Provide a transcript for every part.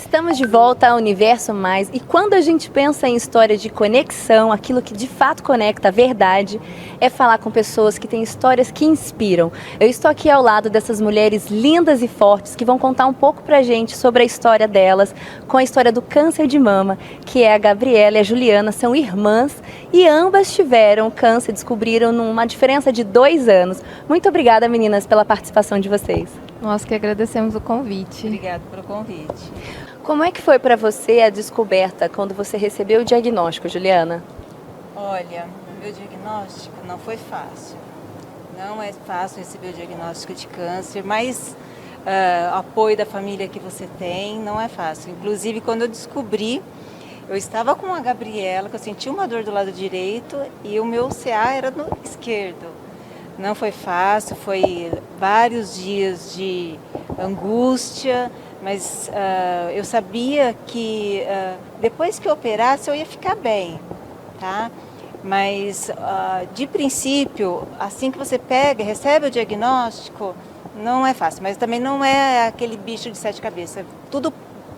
Estamos de volta ao Universo Mais e quando a gente pensa em história de conexão, aquilo que de fato conecta a verdade, é falar com pessoas que têm histórias que inspiram. Eu estou aqui ao lado dessas mulheres lindas e fortes que vão contar um pouco pra gente sobre a história delas, com a história do câncer de mama, que é a Gabriela e a Juliana, são irmãs e ambas tiveram câncer, descobriram numa diferença de 2 anos. Muito obrigada, meninas, pela participação de vocês. Nós que agradecemos o convite. Obrigada pelo convite. Como é que foi para você a descoberta quando você recebeu o diagnóstico, Juliana? Olha, o meu diagnóstico não foi fácil. Não é fácil receber o diagnóstico de câncer, mas o apoio da família que você tem não é fácil. Inclusive, quando eu descobri, eu estava com a Gabriela, que eu senti uma dor do lado direito e o meu CA era no esquerdo. Não foi fácil, foi vários dias de angústia, mas eu sabia que depois que eu operasse eu ia ficar bem, tá? Mas de princípio, assim que você pega, recebe o diagnóstico, não é fácil, mas também não é aquele bicho de 7 cabeças. Tudo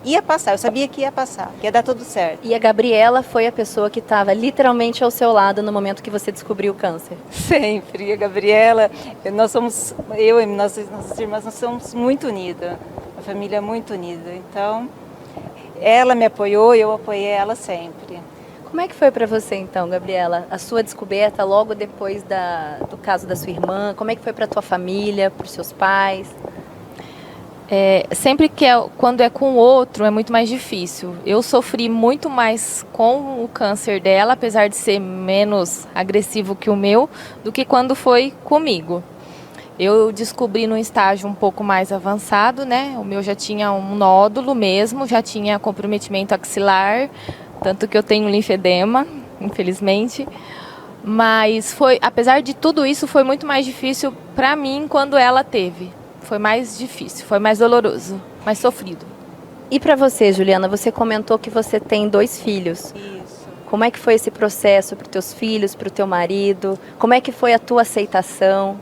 ia passar, eu sabia que ia passar, que ia dar tudo certo. E a Gabriela foi a pessoa que estava literalmente ao seu lado no momento que você descobriu o câncer? Sempre, a Gabriela, eu e nossas irmãs, nós somos muito unidas, a família é muito unida, então ela me apoiou e eu apoiei ela sempre. Como é que foi para você então, Gabriela, a sua descoberta logo depois do caso da sua irmã? Como é que foi para a tua família, para os seus pais? Sempre que quando é com o outro é muito mais difícil. Eu sofri muito mais com o câncer dela, apesar de ser menos agressivo que o meu, do que quando foi comigo. Eu descobri num estágio um pouco mais avançado, né? O meu já tinha um nódulo mesmo, já tinha comprometimento axilar, tanto que eu tenho linfedema, infelizmente. Mas apesar de tudo isso, foi muito mais difícil para mim quando ela teve. Foi mais difícil, foi mais doloroso, mais sofrido. E para você, Juliana, você comentou que você tem 2 filhos. Isso. Como é que foi esse processo para os teus filhos, para o teu marido? Como é que foi a tua aceitação?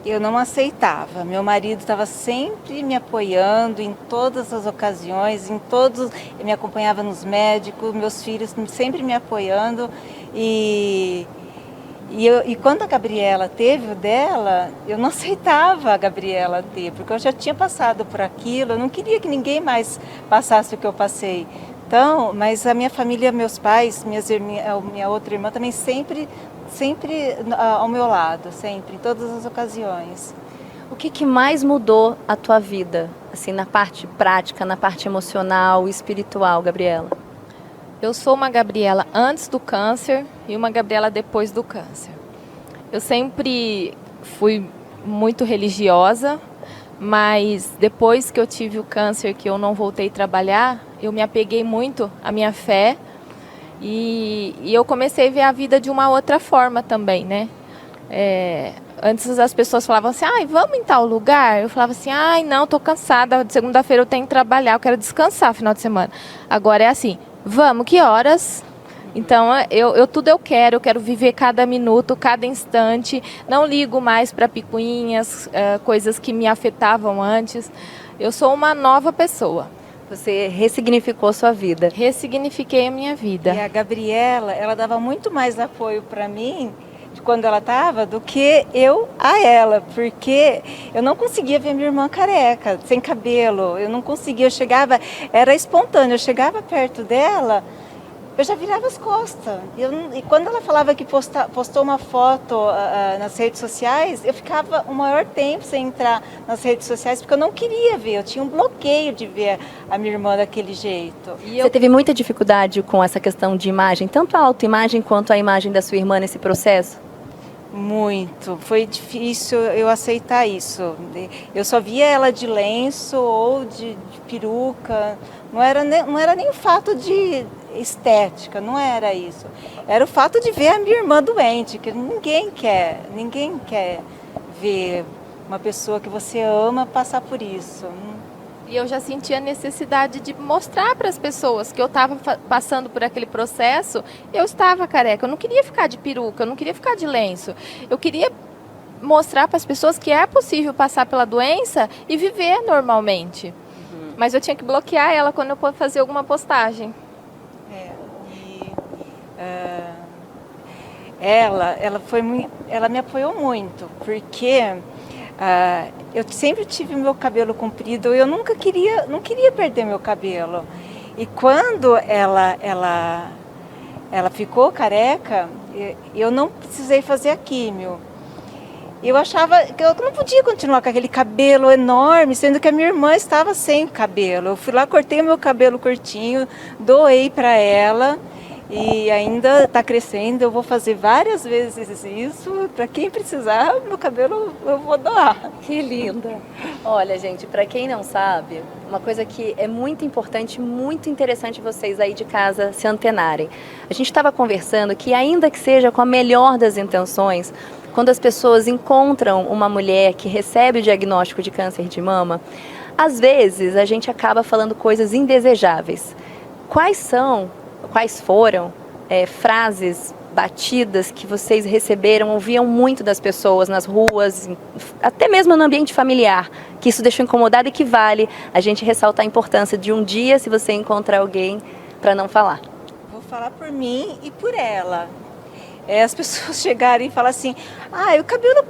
Eu não aceitava. Meu marido estava sempre me apoiando em todas as ocasiões, ele me acompanhava nos médicos, meus filhos sempre me apoiando. E quando a Gabriela teve o dela, eu não aceitava a Gabriela ter, porque eu já tinha passado por aquilo, eu não queria que ninguém mais passasse o que eu passei. Então, mas a minha família, meus pais, minha outra irmã também sempre ao meu lado, sempre, em todas as ocasiões. O que mais mudou a tua vida, assim, na parte prática, na parte emocional, espiritual, Gabriela? Eu sou uma Gabriela antes do câncer e uma Gabriela depois do câncer. Eu sempre fui muito religiosa, mas depois que eu tive o câncer, que eu não voltei a trabalhar, eu me apeguei muito à minha fé e eu comecei a ver a vida de uma outra forma também, né? Antes as pessoas falavam assim, vamos em tal lugar? Eu falava assim, não, estou cansada, de segunda-feira eu tenho que trabalhar, eu quero descansar final de semana. Agora é assim, vamos, que horas? Então, tudo eu quero viver cada minuto, cada instante. Não ligo mais para picuinhas, coisas que me afetavam antes. Eu sou uma nova pessoa. Você ressignificou a sua vida. Ressignifiquei a minha vida. E a Gabriela, ela dava muito mais apoio para mim de quando ela estava do que eu a ela, porque eu não conseguia ver minha irmã careca, sem cabelo. Eu não conseguia, era espontâneo, eu chegava perto dela, eu já virava as costas. E quando ela falava que postou uma foto nas redes sociais, eu ficava o maior tempo sem entrar nas redes sociais, porque eu não queria ver, eu tinha um bloqueio de ver a minha irmã daquele jeito. Você teve muita dificuldade com essa questão de imagem, tanto a autoimagem quanto a imagem da sua irmã nesse processo? Muito, foi difícil eu aceitar isso. Eu só via ela de lenço ou de peruca, não era nem o fato de estética, não era isso. Era o fato de ver a minha irmã doente, que ninguém quer ver uma pessoa que você ama passar por isso. E eu já sentia a necessidade de mostrar para as pessoas que eu estava passando por aquele processo. Eu estava careca, eu não queria ficar de peruca, eu não queria ficar de lenço. Eu queria mostrar para as pessoas que é possível passar pela doença e viver normalmente. Mas eu tinha que bloquear ela quando eu fazia alguma postagem. Ela me apoiou muito, porque eu sempre tive meu cabelo comprido, eu não queria perder meu cabelo. E quando ela ficou careca, eu não precisei fazer a químio. Eu achava que eu não podia continuar com aquele cabelo enorme, sendo que a minha irmã estava sem cabelo. Eu fui lá, cortei o meu cabelo curtinho, doei para ela e ainda está crescendo. Eu vou fazer várias vezes isso. Para quem precisar, meu cabelo eu vou doar. Que linda! Olha, gente, para quem não sabe, uma coisa que é muito importante, muito interessante vocês aí de casa se antenarem. A gente estava conversando que, ainda que seja com a melhor das intenções, quando as pessoas encontram uma mulher que recebe o diagnóstico de câncer de mama, às vezes a gente acaba falando coisas indesejáveis. Quais foram frases batidas que vocês receberam, ouviam muito das pessoas nas ruas, até mesmo no ambiente familiar, que isso deixou incomodado e que vale a gente ressaltar a importância de um dia, se você encontrar alguém, para não falar? Vou falar por mim e por ela. As pessoas chegarem e falar assim, o cabelo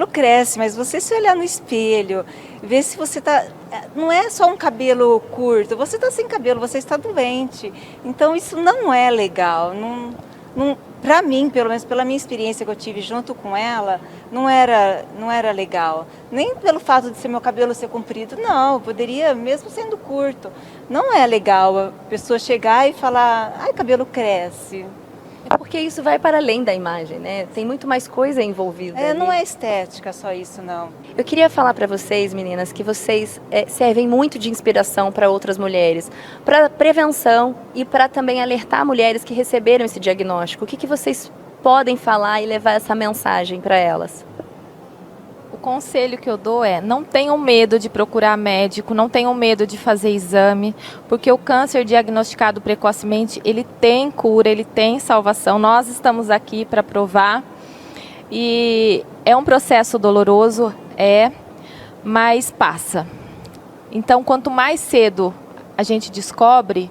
cresce, mas você se olhar no espelho, ver se você está... Não é só um cabelo curto, você está sem cabelo, você está doente. Então isso não é legal. Para mim, pelo menos pela minha experiência que eu tive junto com ela, não era legal. Nem pelo fato de ser meu cabelo ser comprido, não, poderia mesmo sendo curto. Não é legal a pessoa chegar e falar, cabelo cresce. É porque isso vai para além da imagem, né? Tem muito mais coisa envolvida. Não é estética só isso, não. Eu queria falar para vocês, meninas, que vocês servem muito de inspiração para outras mulheres, para prevenção e para também alertar mulheres que receberam esse diagnóstico. O que vocês podem falar e levar essa mensagem para elas? O conselho que eu dou é: não tenham medo de procurar médico, não tenham medo de fazer exame, porque o câncer diagnosticado precocemente, ele tem cura, ele tem salvação. Nós estamos aqui para provar. E é um processo doloroso, mas passa. Então, quanto mais cedo a gente descobre,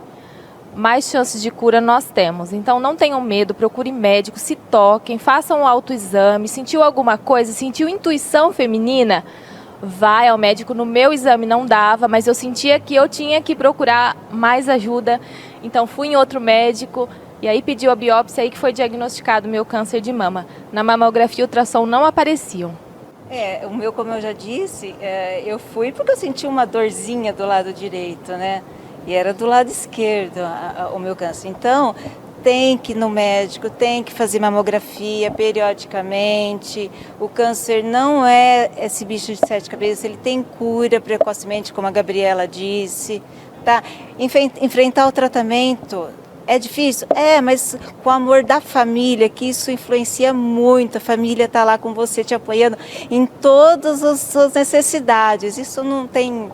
mais chances de cura nós temos. Então não tenham medo, procurem médico, se toquem, façam um autoexame. Sentiu alguma coisa, sentiu intuição feminina? Vai ao médico. No meu exame não dava, mas eu sentia que eu tinha que procurar mais ajuda. Então fui em outro médico e aí pediu a biópsia, aí que foi diagnosticado meu câncer de mama. Na mamografia e ultrassom não apareciam. O meu, como eu já disse, eu fui porque eu senti uma dorzinha do lado direito, né? E era do lado esquerdo o meu câncer. Então, tem que ir no médico, tem que fazer mamografia periodicamente. O câncer não é esse bicho de 7 cabeças, ele tem cura precocemente, como a Gabriela disse. Tá? Enfrentar o tratamento é difícil? Mas com o amor da família, que isso influencia muito. A família está lá com você, te apoiando em todas as suas necessidades. Isso não tem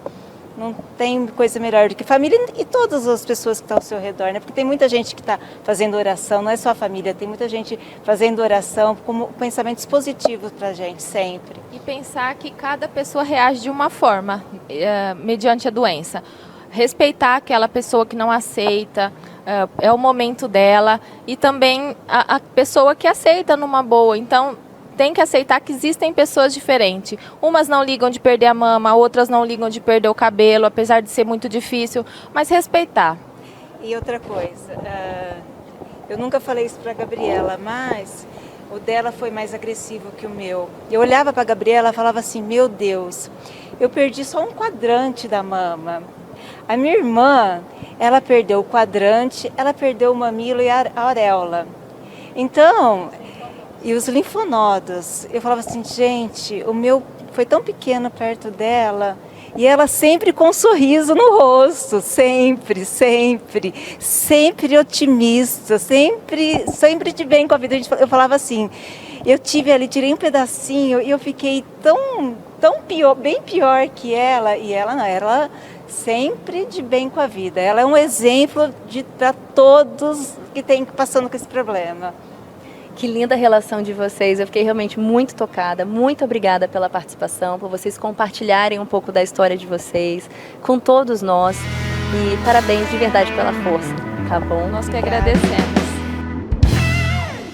coisa melhor do que família e todas as pessoas que estão ao seu redor, né? Porque tem muita gente que está fazendo oração, não é só a família, tem muita gente fazendo oração como pensamentos positivos para a gente, sempre. E pensar que cada pessoa reage de uma forma, mediante a doença. Respeitar aquela pessoa que não aceita, é o momento dela, e também a pessoa que aceita numa boa. Então, tem que aceitar que existem pessoas diferentes. Umas não ligam de perder a mama, outras não ligam de perder o cabelo, apesar de ser muito difícil, mas respeitar. E outra coisa, eu nunca falei isso para a Gabriela, mas o dela foi mais agressivo que o meu. Eu olhava para a Gabriela e falava assim, meu Deus, eu perdi só um quadrante da mama. A minha irmã, ela perdeu o quadrante, ela perdeu o mamilo e a auréola. Então... E os linfonodos, eu falava assim, gente, o meu foi tão pequeno perto dela, e ela sempre com um sorriso no rosto, sempre otimista, sempre de bem com a vida. Eu falava assim, eu tive ali, tirei um pedacinho e eu fiquei tão pior, bem pior que ela, e ela não, ela sempre de bem com a vida. Ela é um exemplo para todos que estão passando com esse problema. Que linda a relação de vocês, eu fiquei realmente muito tocada, muito obrigada pela participação, por vocês compartilharem um pouco da história de vocês com todos nós e parabéns de verdade pela força, tá bom? Nós que agradecemos.